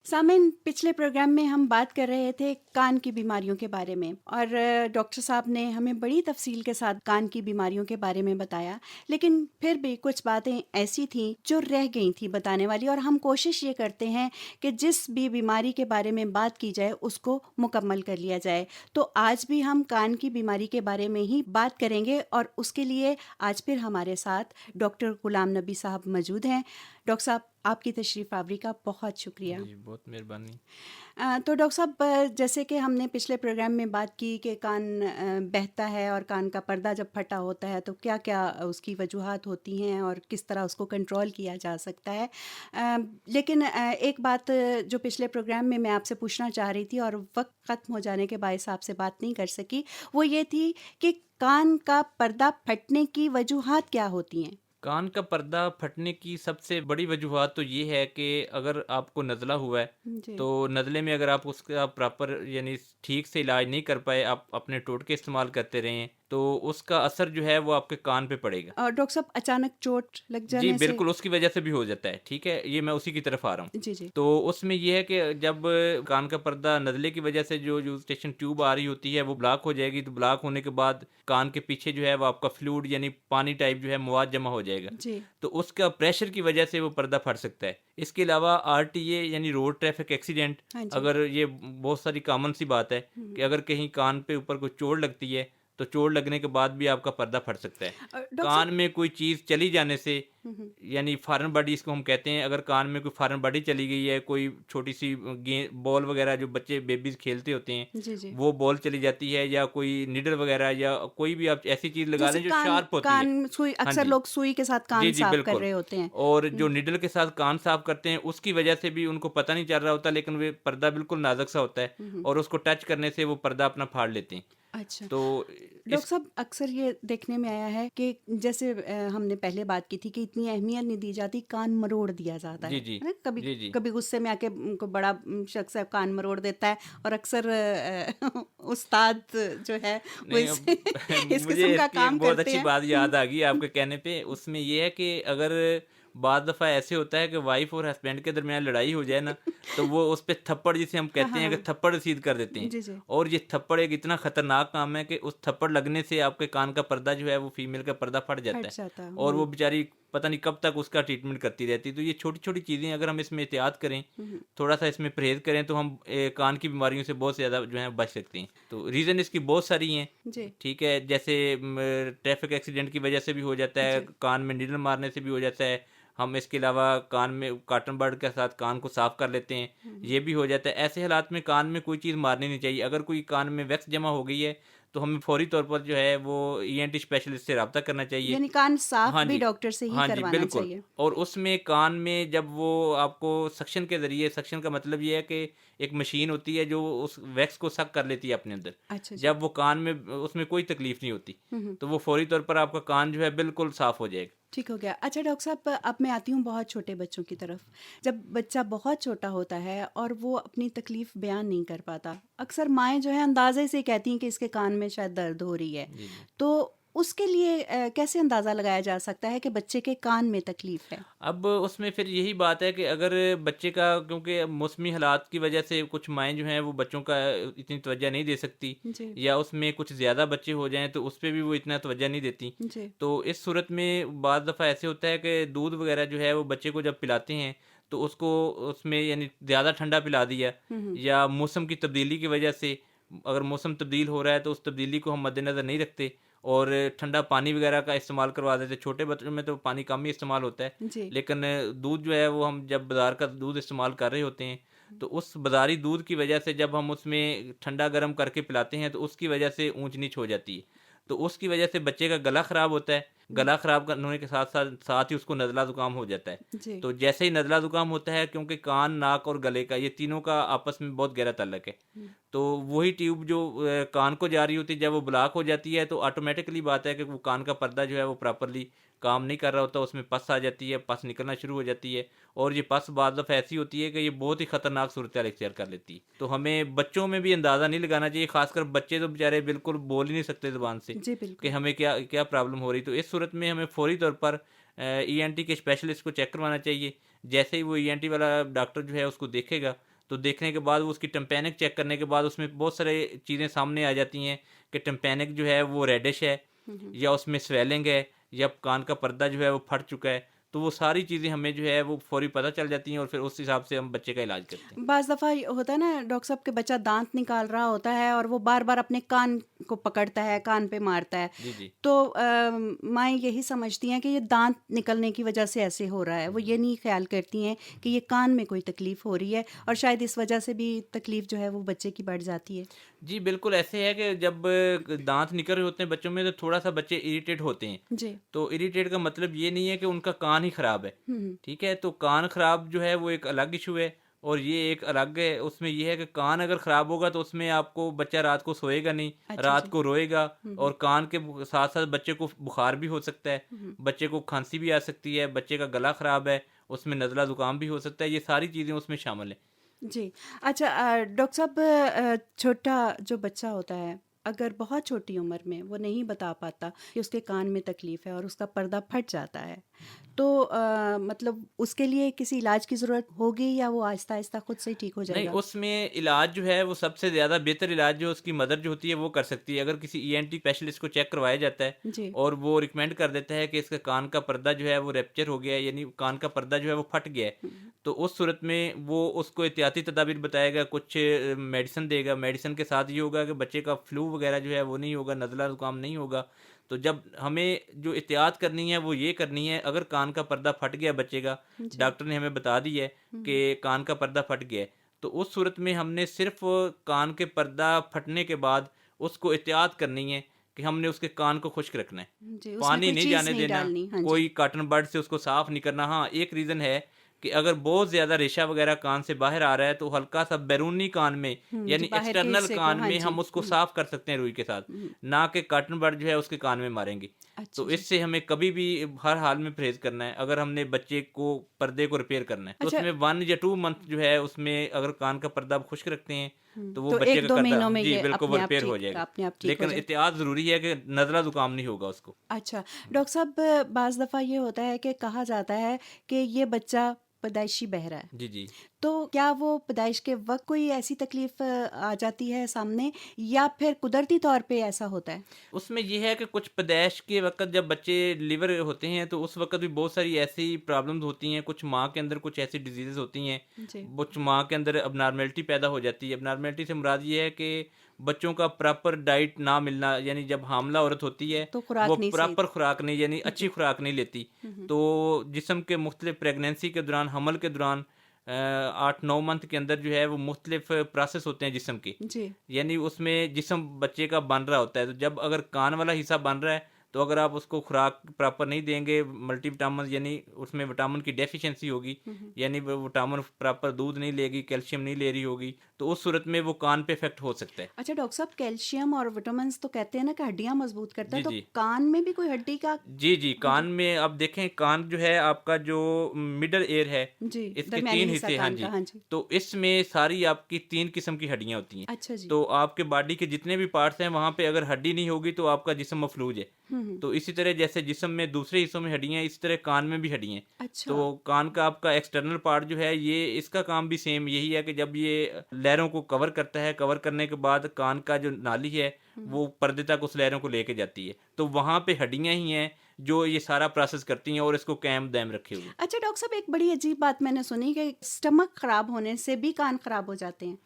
सामिन, पिछले प्रोग्राम में हम बात कर रहे थे कान की बीमारियों के बारे में और डॉक्टर साहब ने हमें बड़ी तफसील के साथ कान की बीमारियों के बारे में बताया। लेकिन फिर भी कुछ बातें ऐसी थीं जो रह गई थी बताने वाली, और हम कोशिश ये करते हैं कि जिस भी बीमारी के बारे में बात की जाए उसको मुकम्मल कर लिया जाए। तो आज भी हम कान की बीमारी के बारे में ही बात करेंगे और उसके लिए आज फिर हमारे साथ डॉक्टर गुलाम नबी साहब मौजूद हैं। डॉक्टर साहब, आपकी तशरीफ़ आवरी का बहुत शुक्रिया। जी, बहुत मेहरबानी। तो डॉक्टर साहब, जैसे कि हमने पिछले प्रोग्राम में बात की कि कान बहता है और कान का पर्दा जब फटा होता है तो क्या क्या उसकी वजूहात होती हैं और किस तरह उसको कंट्रोल किया जा सकता है। लेकिन एक बात जो पिछले प्रोग्राम में मैं आपसे पूछना चाह रही थी और वक्त ख़त्म हो जाने के बायस आपसे बात नहीं कर सकी, वो ये थी कि कान का पर्दा फटने की वजूहात क्या होती हैं। कान का पर्दा फटने की सबसे बड़ी वजूहात तो ये है कि अगर आपको नज़ला हुआ है, जी। तो नज़ले में अगर आप उसका प्रॉपर यानी ठीक से इलाज नहीं कर पाए, आप अपने टोटके इस्तेमाल करते रहें, तो उसका असर जो है वो आपके कान पे पड़ेगा। और डॉक्टर साहब, अचानक चोट लग जी, जाने से। बिल्कुल, उसकी वजह से भी हो जाता है, ठीक है? ये मैं उसी की तरफ आ रहा हूँ। जी जी। तो उसमें ये है कि जब कान का पर्दा नज़ले की वजह से जो यूस्टेशन ट्यूब आ रही होती है, वो ब्लॉक हो जाएगी, तो ब्लॉक होने के बाद कान के पीछे जो है वो आपका फ्लूइड यानी पानी टाइप जो है मवाद जमा हो जाएगा। जी। तो उसका प्रेशर की वजह से वो पर्दा फट सकता है। इसके अलावा आरटीए यानी रोड ट्रैफिक एक्सीडेंट, हाँ जी। अगर ये बहुत सारी कॉमन सी बात है कि अगर कहीं कान पे ऊपर कोई चोट लगती है, तो चोट लगने के बाद भी आपका पर्दा फट सकता है। डॉक्टर साहब। कान में कोई चीज़ चली जाने से हम्म। यानी फॉरेन बॉडी इसको हम कहते हैं, अगर कान में कोई फॉरेन बॉडी चली गई है, कोई छोटी सी गेंद बॉल वगैरह जो बच्चे बेबीज खेलते होते हैं, जी जी। वो बॉल चली जाती है, या कोई निडल वगैरह या कोई भी आप ऐसी चीज़ लगा जैसे लें जो कान शार्प होती है। कान सुई, हाँ अक्सर जी। लोग सुई के साथ जी, कान जी, साफ कर बिल्कुल। रहे होते हैं। और जो निडल के साथ कान साफ करते हैं, उसकी वजह से भी उनको पता नहीं चल रहा होता, लेकिन वे पर्दा बिल्कुल नाज़ुक सा होता है हम्म। और उसको टच करने से वो पर्दा अपना फाड़ लेते हैं। अच्छा। तो डॉक्टर इस साहब, अक्सर ये देखने में आया है कि जैसे हमने पहले बात की थी कि इतनी अहमियत नहीं दी जाती, कान मरोड़ दिया जाता जी, जी। है ना। कभी जी, जी। कभी गुस्से में आके उनको बड़ा शख्स है कान मरोड़ देता है, और अक्सर उस्ताद जो है वो नहीं, इस अब इस मुझे किस्म का इसकी काम एक बहुत करते अच्छी हैं। बात याद आ गई आपके कहने पे। उसमें ये है कि अगर बाद दफ़ा ऐसे होता है कि वाइफ़ और हस्बैंड के दरमियान लड़ाई हो जाए ना, तो वो उस पे थप्पड़ जिसे हम हाँ कहते हाँ हैं कि हाँ। थप्पड़ रसीद कर देते हैं। जी जी। और ये थप्पड़ एक इतना ख़तरनाक काम है कि उस थप्पड़ लगने से आपके कान का पर्दा जो है वो फीमेल का पर्दा फट जाता फट है। जाता है। और वो बेचारी पता नहीं कब तक उसका ट्रीटमेंट करती रहती है। तो ये छोटी-छोटी चीज़ें अगर हम इसमें एहतियात करें, हम्म। थोड़ा-सा इसमें परहेज़ करें, तो हम कान की बीमारियों से बहुत ज़्यादा जो है बच सकते हैं। तो रीज़न इसकी बहुत सारी हैं। जी ठीक है, जैसे ट्रैफिक एक्सीडेंट की वजह से भी हो जाता है, जी। कान में नीडल मारने से भी हो जाता है। हम इसके अलावा कान में कॉटन बड के साथ कान को साफ कर लेते हैं, ये भी हो जाता है। ऐसे हालात में कान में कोई चीज़ मारनी नहीं चाहिए। अगर कोई कान में वैक्स जमा हो गई है, तो हमें फौरी तौर पर जो है वो ईएनटी स्पेशलिस्ट से रब्ता करना चाहिए। यानी कान साफ हाँ भी जी। डॉक्टर से ही हाँ जी, करवाना बिल्कुल। चाहिए। और उसमें कान में जब वो आपको सक्शन के ज़रिए, सक्शन का मतलब ये है कि एक मशीन होती है जो उस वैक्स को सक कर लेती है अपने अंदर। अच्छा जी। जब वो कान में उसमें कोई तकलीफ़ नहीं होती, हम्म। तो वो फ़ौरी तौर पर आपका कान जो है बिल्कुल साफ़ हो जाएगा। ठीक हो गया। अच्छा डॉक्टर साहब, अब मैं आती हूँ बहुत छोटे बच्चों की तरफ। जब बच्चा बहुत छोटा होता है और वो अपनी तकलीफ़ बयान नहीं कर पाता, अक्सर माएँ जो है अंदाज़े से कहती हैं कि इसके कान में शायद दर्द हो रही है। जी, जी। तो उसके लिए कैसे अंदाज़ा लगाया जा सकता है कि बच्चे के कान में तकलीफ़ है? अब उसमें फिर यही बात है कि अगर बच्चे का, क्योंकि मौसमी हालात की वजह से कुछ माएँ जो हैं वो बच्चों का इतनी तवज्जो नहीं दे सकती, जी या उसमें कुछ ज़्यादा बच्चे हो जाएँ तो उस पे भी वो इतना तवज्जो नहीं देती। जी। तो इस सूरत में बाज़ दफ़ा ऐसे होता है कि दूध वग़ैरह जो है वो बच्चे को जब पिलाते हैं, तो उसको उसमें यानी ज़्यादा ठंडा पिला दिया, हम्म। या मौसम की तब्दीली की वजह से, अगर मौसम तब्दील हो रहा है तो उस तब्दीली को हम मद्देनज़र नहीं रखते और ठंडा पानी वग़ैरह का इस्तेमाल करवा देते। छोटे बच्चों में तो पानी कम ही इस्तेमाल होता है। जी। लेकिन दूध जो है वो हम जब बाज़ार का दूध इस्तेमाल कर रहे होते हैं, तो उस बाज़ारी दूध की वजह से जब हम उसमें ठंडा गर्म करके पिलाते हैं, तो उसकी वजह से ऊंच नीच हो जाती है। तो उसकी वजह से बच्चे का गला ख़राब होता है। गला ख़राब होने के साथ साथ साथ ही उसको नज़ला ज़ुकाम हो जाता है। जी। तो जैसे ही नज़ला ज़ुकाम होता है, क्योंकि कान, नाक और गले का, ये तीनों का आपस में बहुत गहरा ताल्लुक है। तो वही ट्यूब जो कान को जा रही होती है, जब वो ब्लॉक हो जाती है, तो ऑटोमेटिकली बात है कि वो कान का पर्दा जो है वो प्रॉपरली काम नहीं कर रहा होता, उसमें पस आ जाती है, पस निकलना शुरू हो जाती है। और ये पस बाद दफ़ा ऐसी होती है कि ये बहुत ही ख़तरनाक सूरत इख्तियार कर लेती है। तो हमें बच्चों में भी अंदाज़ा नहीं लगाना चाहिए, ख़ासकर बच्चे तो बेचारे बिल्कुल बोल ही नहीं सकते ज़ुबान से जी कि बिल्कुल। हमें क्या क्या प्रॉब्लम हो रही। तो इस सूरत में हमें फ़ौरी तौर पर ईएनटी के स्पेशलिस्ट को चेक करवाना चाहिए। जैसे ही वो ईएनटी वाला डॉक्टर जो है उसको देखेगा, तो देखने के बाद वो उसकी टिम्पैनिक चेक करने के बाद उसमें बहुत सारे चीज़ें सामने आ जाती हैं कि टिम्पैनिक जो है वो रेडिश है, या उसमें स्वेलिंग है, या कान का पर्दा जो है वो फट चुका है। तो वो सारी चीज़ें हमें जो है वो फौरी पता चल जाती हैं और फिर उस हिसाब से हम बच्चे का इलाज करते हैं। बाज़ दफ़ा ये होता है ना डॉक्टर साहब, के बच्चा दांत निकाल रहा होता है और वो बार बार अपने कान को पकड़ता है, कान पे मारता है। जी जी। तो माएँ यही समझती हैं कि ये दांत निकलने की वजह से ऐसे हो रहा है, वो ये नहीं ख्याल करती हैं कि ये कान में कोई तकलीफ़ हो रही है और शायद इस वजह से भी तकलीफ़ जो है वो बच्चे की बढ़ जाती है। जी बिल्कुल, ऐसे है कि जब दांत निकल रहे होते हैं बच्चों में तो थोड़ा सा बच्चे इरिटेट होते हैं। जी। तो इरिटेट का मतलब ये नहीं है कि उनका कान ही ख़राब है, हुँ। ठीक है? तो कान ख़राब जो है वो एक अलग इशू है, और ये एक अलग है। उसमें ये है कि कान अगर ख़राब होगा तो उसमें आपको बच्चा रात को सोएगा नहीं, अच्छा रात जी। को रोएगा, हुँ, और कान के साथ साथ बच्चे को बुखार भी हो सकता है, हुँ। बच्चे को खांसी भी आ सकती है, बच्चे का गला ख़राब है, उसमें नज़ला ज़ुकाम भी हो सकता है। ये सारी चीज़ें उसमें शामिल हैं। जी। अच्छा, डॉक्टर साहब, छोटा जो बच्चा होता है, अगर बहुत छोटी उम्र में वो नहीं बता पाता कि उसके कान में तकलीफ़ है और उसका पर्दा फट जाता है, तो मतलब उसके लिए किसी इलाज की ज़रूरत होगी या वो आहिस्ता-आहिस्ता खुद से ही ठीक हो नहीं, जाएगा? उसमें इलाज जो है वो सबसे ज़्यादा बेहतर इलाज जो उसकी मदर जो होती है वो कर सकती है। अगर किसी ईएनटी स्पेशलिस्ट को चेक करवाया जाता है जी। और वो रिकमेंड कर देता है कि इसका कान का पर्दा जो है वो रैप्चर हो गया है, यानी कान का पर्दा जो है वो फट गया है, हुँ। तो उस सूरत में वो उसको एहतियाती तदाबीर बताएगा, कुछ मेडिसिन देगा। मेडिसिन के साथ ये होगा कि बच्चे का फ्लू वगैरह जो है वो नहीं होगा, नज़ला ज़ुकाम नहीं होगा। तो जब हमें जो एहतियात करनी है वो ये करनी है, अगर कान का पर्दा फट गया बच्चे का, जी। डॉक्टर ने हमें बता दी है हुँ। कि कान का पर्दा फट गया है, तो उस सूरत में हमने सिर्फ कान के पर्दा फटने के बाद उसको एहतियात करनी है कि हमने उसके कान को खुश्क रखना है, जी, उसमें पानी कोई नहीं चीज़ जाने नहीं देना, डालनी। हाँ जी। कोई कॉटन बड से उसको साफ नहीं करना। हाँ, एक रीज़न है कि अगर बहुत ज़्यादा रेशा वगैरह कान से बाहर आ रहा है तो हल्का सा बैरूनी कान में, जी, यानी बाहर के एक्सटर्नल हिस्से को। कान हाँ में जी। हम उसको हुँ, साफ कर सकते हैं रुई के साथ, हुँ। ना कि कॉटन बड जो है उसके कान में मारेंगे। अच्छा तो जी। इससे हमें कभी भी हर हाल में परहेज़ करना है। अगर हमने बच्चे को पर्दे को रिपेयर करना है तो अच्छा। उसमें 1 या 2 मंथ जो है उसमें अगर कान का पर्दा आप खुश्क रखते हैं तो वो तो बच्चे का 1-2 कर्दा, महीनों में जी ये बिल्कुल, वो रिपेयर हो जाएगा। अपने आप ठीक हो लेकिन जाए। एहतियात ज़रूरी है कि नज़ला ज़ुकाम नहीं होगा उसको। अच्छा, डॉक्टर साहब, बाज़ दफ़ा ये होता है कि कहा जाता है कि ये बच्चा पैदाइशी बहरा है। जी, जी। तो क्या वो पैदाइश के वक़्त कोई ऐसी तकलीफ़ आ जाती है सामने, या फिर कुदरती तौर पे ऐसा होता है? उसमें ये है कि कुछ पैदाइश के वक़्त जब बच्चे डिलीवर होते हैं तो उस वक़्त भी बहुत सारी ऐसी प्रॉब्लम्स होती हैं, कुछ माँ के अंदर कुछ ऐसी डिज़ीज़ेज़ होती हैं, जी। कुछ माँ के अंदर एबनॉर्मेलिटी पैदा हो जाती है। एबनॉर्मेलिटी से मुराद ये है कि बच्चों का प्रॉपर डाइट ना मिलना, यानी जब हामला औरत होती है, तो वो खुराक नहीं सही। प्रॉपर खुराक नहीं, यानी अच्छी जी। खुराक नहीं लेती। हुँ, हुँ। तो जिस्म के मुख्तलिफ प्रेगनेंसी के दौरान, हमल के दौरान 8-9 मंथ के अंदर जो है वो मुख्तलिफ प्रोसेस होते हैं जिस्म के, जी। यानी उसमें जिस्म बच्चे का बन रहा होता है। तो जब अगर कान वाला हिस्सा बन रहा है तो अगर आप उसको खुराक प्रॉपर नहीं देंगे, मल्टीविटामिन यानी उसमें विटामिन की डेफिशिएंसी होगी, हुँ, हुँ। यानी वो विटामिन प्रॉपर दूध नहीं लेगी, कैल्शियम नहीं ले रही होगी, तो उस सूरत में वो कान पे इफेक्ट हो सकता है। अच्छा डॉक्टर साहब, कैल्शियम और विटामिन्स तो कहते हैं ना कि हड्डियाँ मज़बूत करता है, जी, तो जी। कान में भी कोई हड्डी का? जी, जी, हाँ कान जी। में आप देखें, कान जो है आपका जो मिडल ईयर है, जी, इसके दरमियानी 3 हिस्सा हिस्से, हाँ कान का। जी। हाँ जी। तो इसमें सारी आपकी 3 किस्म की हड्डियाँ होती हैं। अच्छा जी। तो आपके बॉडी के जितने भी पार्ट्स हैं वहाँ पे अगर हड्डी नहीं होगी तो आपका जिस्म मफलूज है। हुँ, हुँ। तो इसी तरह जैसे जिस्म में दूसरे हिस्सों में हड्डियाँ हैं, इसी तरह कान में भी हड्डियाँ हैं। अच्छा। तो कान का आपका एक्सटर्नल पार्ट जो है, ये इसका काम भी सेम यही है कि जब ये लहरों को कवर करता है, कवर करने के बाद कान का जो नाली है हुँ, हुँ। वो पर्दे तक उस लहरों को लेके जाती है। तो वहाँ पे हड्डियाँ ही हैं जो ये सारा प्रोसेस करती हैं और इसको कायम दायम रखे हुए। अच्छा डॉक्टर साहब, एक बड़ी अजीब बात मैंने सुनी कि स्टमक खराब होने से भी कान खराब हो जाते हैं।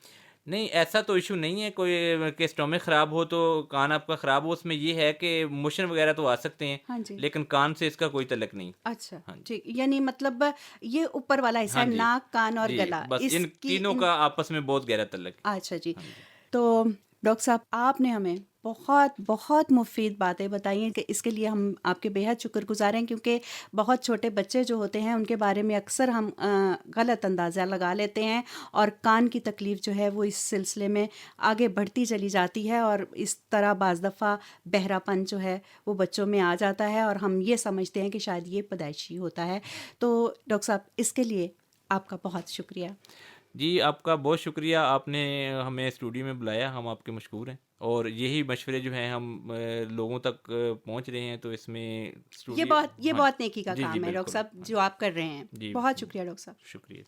नहीं, ऐसा तो इशू नहीं है कोई कि स्टमक ख़राब हो तो कान आपका ख़राब हो। उसमें ये है कि मोशन वगैरह तो आ सकते हैं, हाँ जी। लेकिन कान से इसका कोई तल्लुक नहीं। अच्छा, हाँ जी। ठीक। यानी मतलब ये ऊपर वाला हिस्सा हाँ है, जी। नाक, कान और जी, गला, बस इन इसकी तीनों इन। का आपस में बहुत गहरा तल्लुक है। अच्छा जी। हाँ जी। तो डॉक्टर साहब, आपने हमें बहुत बहुत मुफीद बातें बताई हैं कि इसके लिए हम आपके बेहद शुक्रगुजार हैं, क्योंकि बहुत छोटे बच्चे जो होते हैं उनके बारे में अक्सर हम गलत अंदाज़ा लगा लेते हैं और कान की तकलीफ़ जो है वो इस सिलसिले में आगे बढ़ती चली जाती है और इस तरह बाज़ दफ़ा बहरापन जो है वो बच्चों में आ जाता है और हम ये समझते हैं कि शायद ये पैदाइशी होता है। तो डॉक्टर साहब, इसके लिए आपका बहुत शुक्रिया। जी, आपका बहुत शुक्रिया, आपने हमें स्टूडियो में बुलाया, हम आपके मशकूर हैं। और यही मशवरे जो हैं हम लोगों तक पहुँच रहे हैं, तो इसमें ये स्टूडियो, बहुत हाँ। बहुत नेकी का जी, जी, काम है डॉक्टर बिल्कुल। साहब हाँ जो जी। आप कर रहे हैं। जी, बहुत शुक्रिया डॉक्टर साहब। शुक्रिया।